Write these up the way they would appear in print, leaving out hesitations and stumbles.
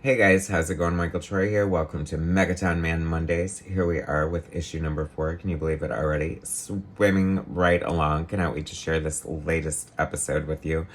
Hey guys, how's it going? Michael Troy here. Welcome to Megaton Man Mondays. Here we are with issue number 4. Can you believe it already? Swimming right along. Cannot wait to share this latest episode with you.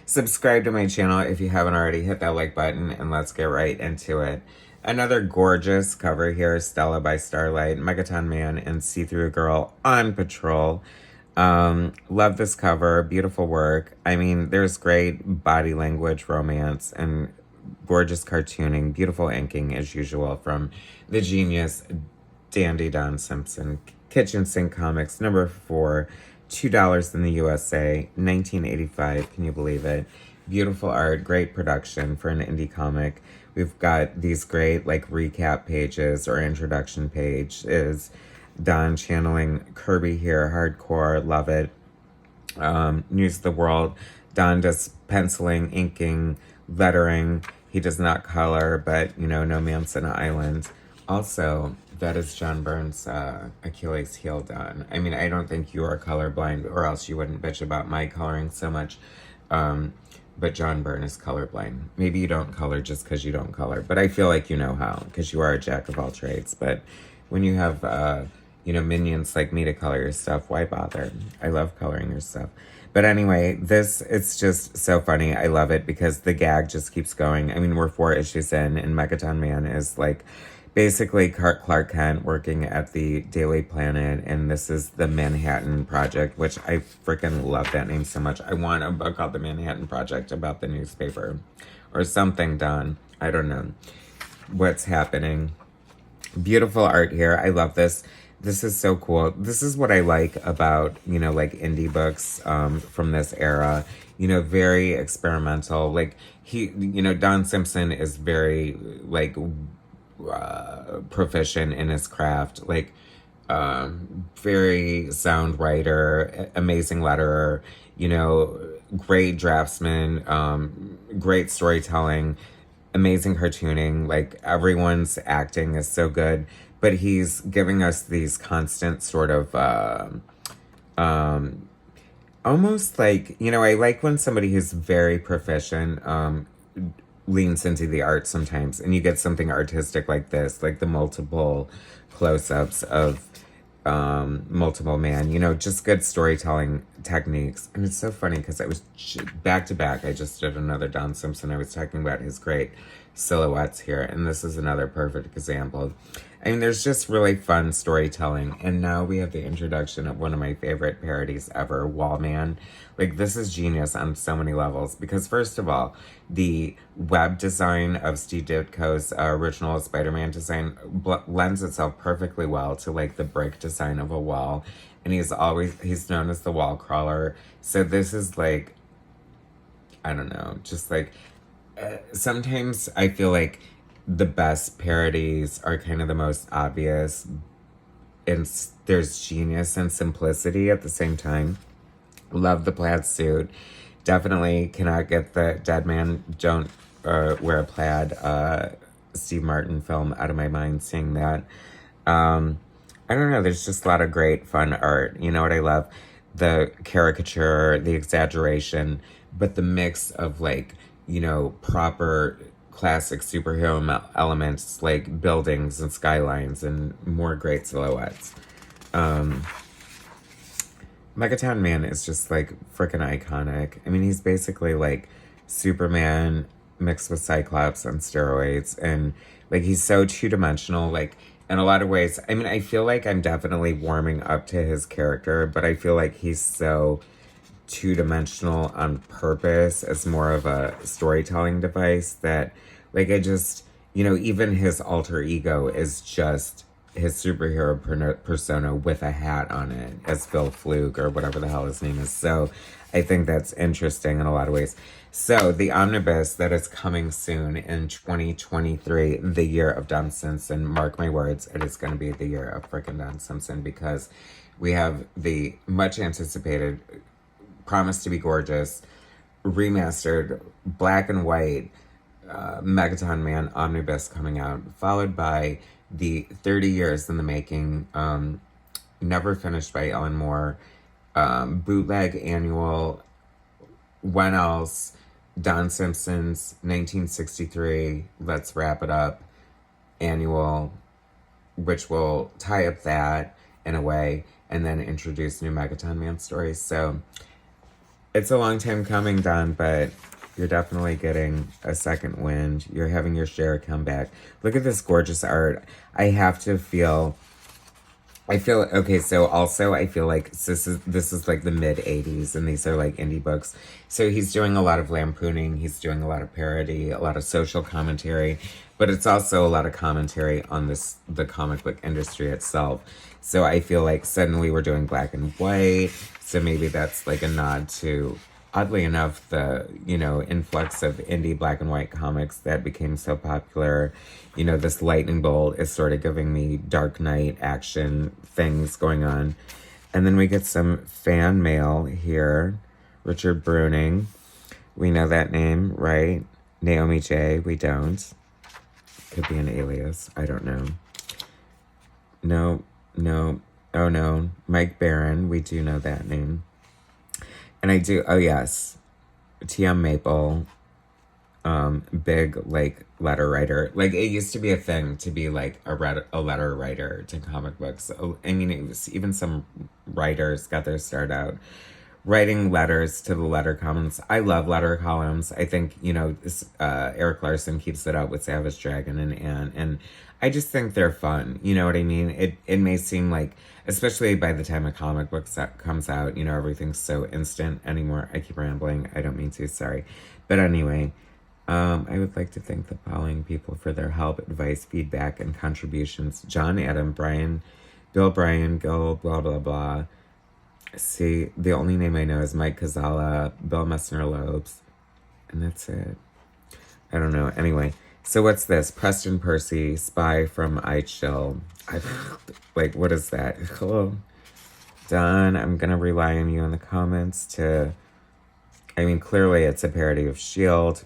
Subscribe to my channel if you haven't already. Hit that like button and let's get right into it. Another gorgeous cover here, Stella by Starlight, Megaton Man and See-Through Girl on patrol. Love this cover, beautiful work. I mean, there's great body language, romance, and gorgeous cartooning, beautiful inking as usual from the genius dandy Don Simpson. Kitchen Sink Comics, number 4, $2 in the USA, 1985. Can you believe it? Beautiful art, great production for an indie comic. We've got these great like recap pages or introduction page. Is Don channeling Kirby here, hardcore, love it. News of the World. Don does penciling, inking, lettering. He does not color, but, No Man's an Island. Also, that is John Byrne's Achilles heel done. I mean, I don't think you are colorblind, or else you wouldn't bitch about my coloring so much. But John Byrne is colorblind. Maybe you don't color just because you don't color, but I feel like you know how, because you are a jack of all trades. But when you have, minions like me to color your stuff, why bother? I love coloring your stuff. But anyway, it's just so funny. I love it because the gag just keeps going. I mean, we're 4 issues in, and Megaton Man is like basically Clark Kent working at the Daily Planet, and this is the Manhattan Project, which I freaking love that name so much. I want a book called The Manhattan Project about the newspaper or something done. I don't know what's happening. Beautiful art here. I love this. This is so cool. This is what I like about, like indie books from this era. Very experimental. Like Don Simpson is very like proficient in his craft. Like very sound writer, amazing letterer, great draftsman, great storytelling, amazing cartooning. Like everyone's acting is so good, but he's giving us these constant sort of almost like, I like when somebody who's very proficient leans into the art sometimes, and you get something artistic like this, like the multiple close-ups of multiple man, just good storytelling techniques. And it's so funny because I was back to back. I just did another Don Simpson. I was talking about his great silhouettes here, and this is another perfect example. I mean, there's just really fun storytelling, and now we have the introduction of one of my favorite parodies ever, Wallman. Like, this is genius on so many levels, because first of all, the web design of Steve Ditko's original Spider-Man design lends itself perfectly well to, like, the brick design of a wall, and he's known as the wall crawler. So this is, like, I don't know, just, like, sometimes I feel like the best parodies are kind of the most obvious, and there's genius and simplicity at the same time. Love the plaid suit. Definitely cannot get the Dead Man Don't Wear a Plaid Steve Martin film out of my mind seeing that. I don't know, there's just a lot of great fun art. You know what I love? The caricature, the exaggeration, but the mix of like, proper classic superhero elements like buildings and skylines and more great silhouettes. Megaton Man is just like freaking iconic. I mean, he's basically like Superman mixed with Cyclops on steroids, and like he's so two-dimensional, like in a lot of ways. I mean, I feel like I'm definitely warming up to his character, but I feel like he's so two-dimensional on purpose as more of a storytelling device that like I just, even his alter ego is just his superhero persona with a hat on it as Phil Fluke or whatever the hell his name is. So I think that's interesting in a lot of ways. So the omnibus that is coming soon in 2023, the year of Don Simpson, mark my words, it is going to be the year of freaking Don Simpson, because we have the much anticipated, promised to be gorgeous, remastered, black and white Megaton Man omnibus coming out, followed by the 30 years in the making, never finished by Ellen Moore, bootleg annual, when else, Don Simpson's 1963 Let's Wrap It Up annual, which will tie up that in a way and then introduce new Megaton Man stories. So it's a long time coming, Don, but you're definitely getting a second wind. You're having your share come back. Look at this gorgeous art. I feel okay. So also, I feel like this is like the mid '80s, and these are like indie books. So he's doing a lot of lampooning. He's doing a lot of parody, a lot of social commentary, but it's also a lot of commentary on the comic book industry itself. So I feel like suddenly we're doing black and white. So maybe that's like a nod to, oddly enough, the, influx of indie black and white comics that became so popular. This lightning bolt is sort of giving me Dark Knight action things going on. And then we get some fan mail here. Richard Bruning. We know that name, right? Naomi J. We don't. Could be an alias. I don't know. No. Oh, no. Mike Barron. We do know that name. And I do, oh yes, T.M. Maple, big, like, letter writer. Like, it used to be a thing to be, like, a letter writer to comic books. I mean, it was, even some writers got their start out writing letters to the letter columns. I love letter columns. I think, Eric Larson keeps it up with Savage Dragon and Anne, and I just think they're fun. You know what I mean? It may seem like, especially by the time a comic book comes out, everything's so instant anymore. I keep rambling. I don't mean to, sorry. But anyway, I would like to thank the following people for their help, advice, feedback, and contributions. John, Adam, Brian, Bill, Brian, Gil, blah, blah, blah. See, the only name I know is Mike Kazala, Bill Messner-Lobes, and that's it. I don't know. Anyway, so what's this? Preston Percy, Spy from iChill. Like, what is that? Hello? Don, I'm going to rely on you in the comments to... I mean, clearly it's a parody of S.H.I.E.L.D.,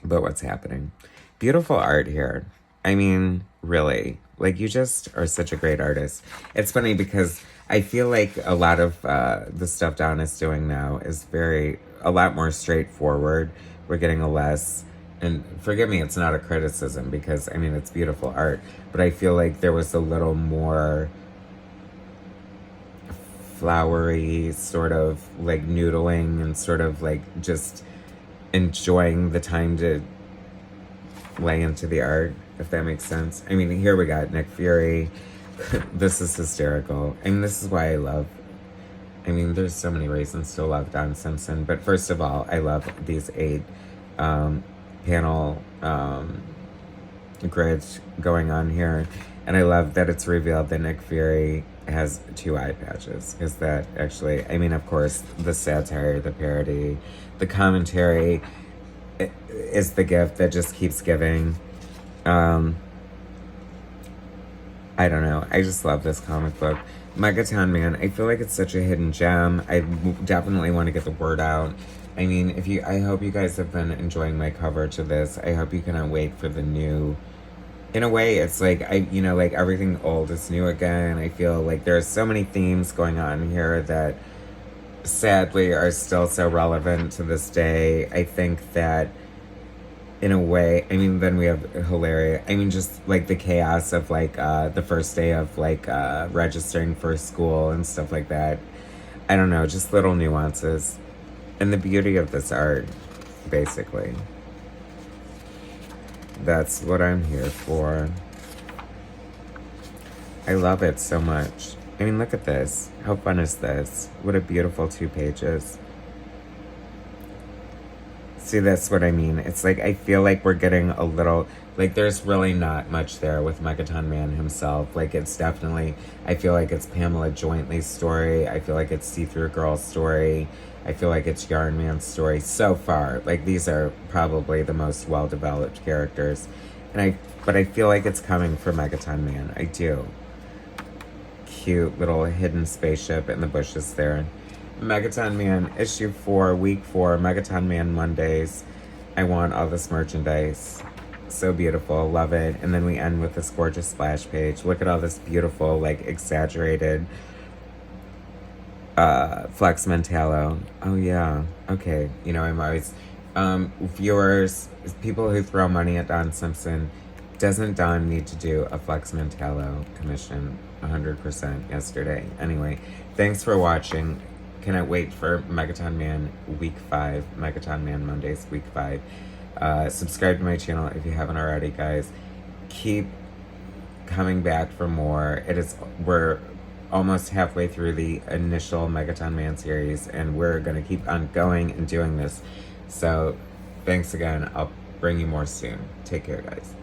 but what's happening? Beautiful art here. I mean, really. Like, you just are such a great artist. It's funny because I feel like a lot of the stuff Don is doing now is a lot more straightforward. We're getting a less, and forgive me, it's not a criticism because, I mean, it's beautiful art, but I feel like there was a little more flowery, sort of like noodling and sort of like just enjoying the time to lay into the art, if that makes sense. I mean, here we got Nick Fury. This is hysterical. I mean, this is why there's so many reasons to love Don Simpson. But first of all, I love these 8 panel grids going on here. And I love that it's revealed that Nick Fury has 2 eye patches. Because that actually, I mean, of course, the satire, the parody, the commentary is the gift that just keeps giving. I don't know. I just love this comic book. Megaton Man, I feel like it's such a hidden gem. I definitely want to get the word out. I mean, I hope you guys have been enjoying my coverage of this. I hope you cannot wait for the new. In a way, it's like, like everything old is new again. I feel like there's so many themes going on here that sadly are still so relevant to this day. I think that in a way, I mean, then we have hilarious, I mean, just like the chaos of like the first day of like registering for school and stuff like that. I don't know, just little nuances. And the beauty of this art, basically. That's what I'm here for. I love it so much. I mean, look at this. How fun is this? What a beautiful 2 pages. See, that's what I mean. It's like, I feel like we're getting a little, like, there's really not much there with Megaton Man himself. Like, it's definitely, I feel like it's Pamela Jointly's story. I feel like it's See-Through Girl's story. I feel like it's Yarn Man's story so far. Like, these are probably the most well-developed characters. But I feel like it's coming for Megaton Man. I do. Cute little hidden spaceship in the bushes there. Megaton Man, issue 4, week 4, Megaton Man Mondays. I want all this merchandise. So beautiful, love it. And then we end with this gorgeous splash page. Look at all this beautiful, like, exaggerated Flex Mentallo. Oh, yeah. Okay. I'm always Viewers, people who throw money at Don Simpson, doesn't Don need to do a Flex Mentallo commission 100% yesterday? Anyway, thanks for watching. Cannot wait for Megaton Man Week 5, Megaton Man Mondays Week 5. Subscribe to my channel if you haven't already, guys. Keep coming back for more. We're almost halfway through the initial Megaton Man series, and we're going to keep on going and doing this. So, thanks again. I'll bring you more soon. Take care, guys.